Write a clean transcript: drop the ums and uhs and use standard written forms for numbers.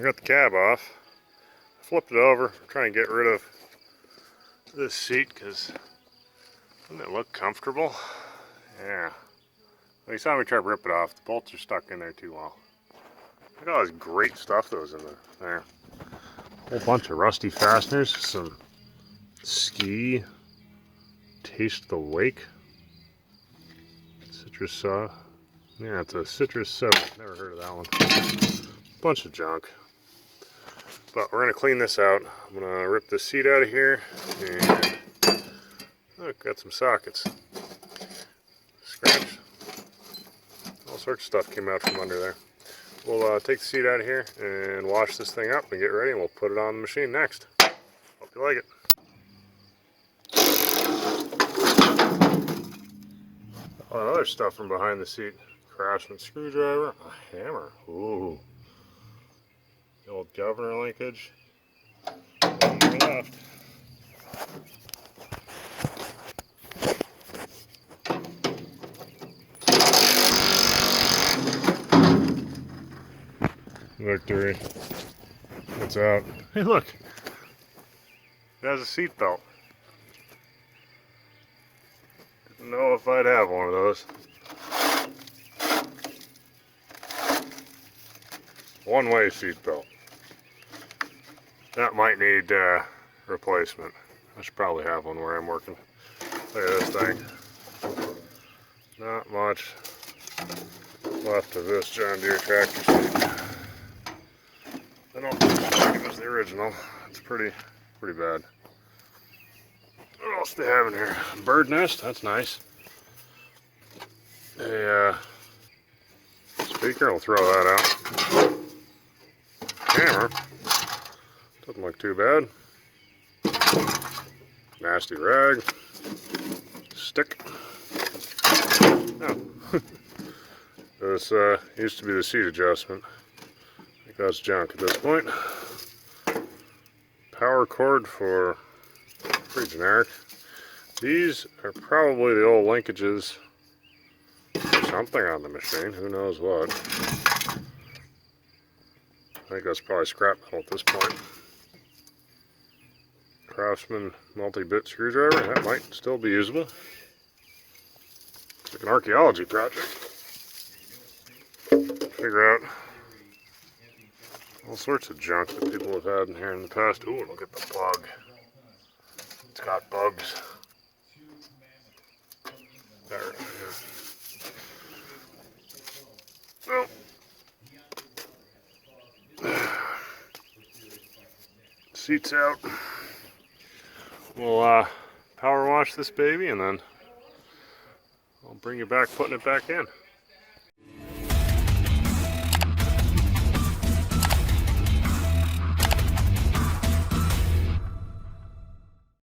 I got the cab off. I flipped it over, trying to get rid of this seat because doesn't it look comfortable? Yeah. Every time we try to rip it off, the bolts are stuck in there too well. Look at all this great stuff that was in there. A whole bunch of rusty fasteners, some ski, taste the wake, citrus saw. Yeah, it's a citrus soap. Never heard of that one. Bunch of junk. But we're gonna clean this out. I'm gonna rip this seat out of here, and look, got some sockets. Scratch. All sorts of stuff came out from under there. We'll take the seat out of here and wash this thing up and get ready, and we'll put it on the machine next. Hope you like it. All the other stuff from behind the seat. Craftsman screwdriver, a hammer. Ooh. The old governor linkage. One more left. Victory. What's out? Hey, look. It has a seat belt. Didn't know if I'd have one of those. One-way seat belt. That might need replacement. I should probably have one where I'm working. Look at this thing. Not much left of this John Deere tractor seat. I don't think it was the original. It's pretty bad. What else do they have in here? Bird nest, that's nice. A speaker, I'll throw that out. Hammer, doesn't look too bad. Nasty rag. Stick. Oh. This used to be the seat adjustment. I think that's junk at this point. Power cord for pretty generic. These are probably the old linkages for something on the machine. Who knows what. I think that's probably scrap metal at this point. Craftsman multi-bit screwdriver. That might still be usable. It's like an archaeology project. Figure out all sorts of junk that people have had in here in the past. Ooh, look at the plug. It's got bugs. There. Yeah. Oh. Seats out. We'll power wash this baby, and then I'll bring you back putting it back in.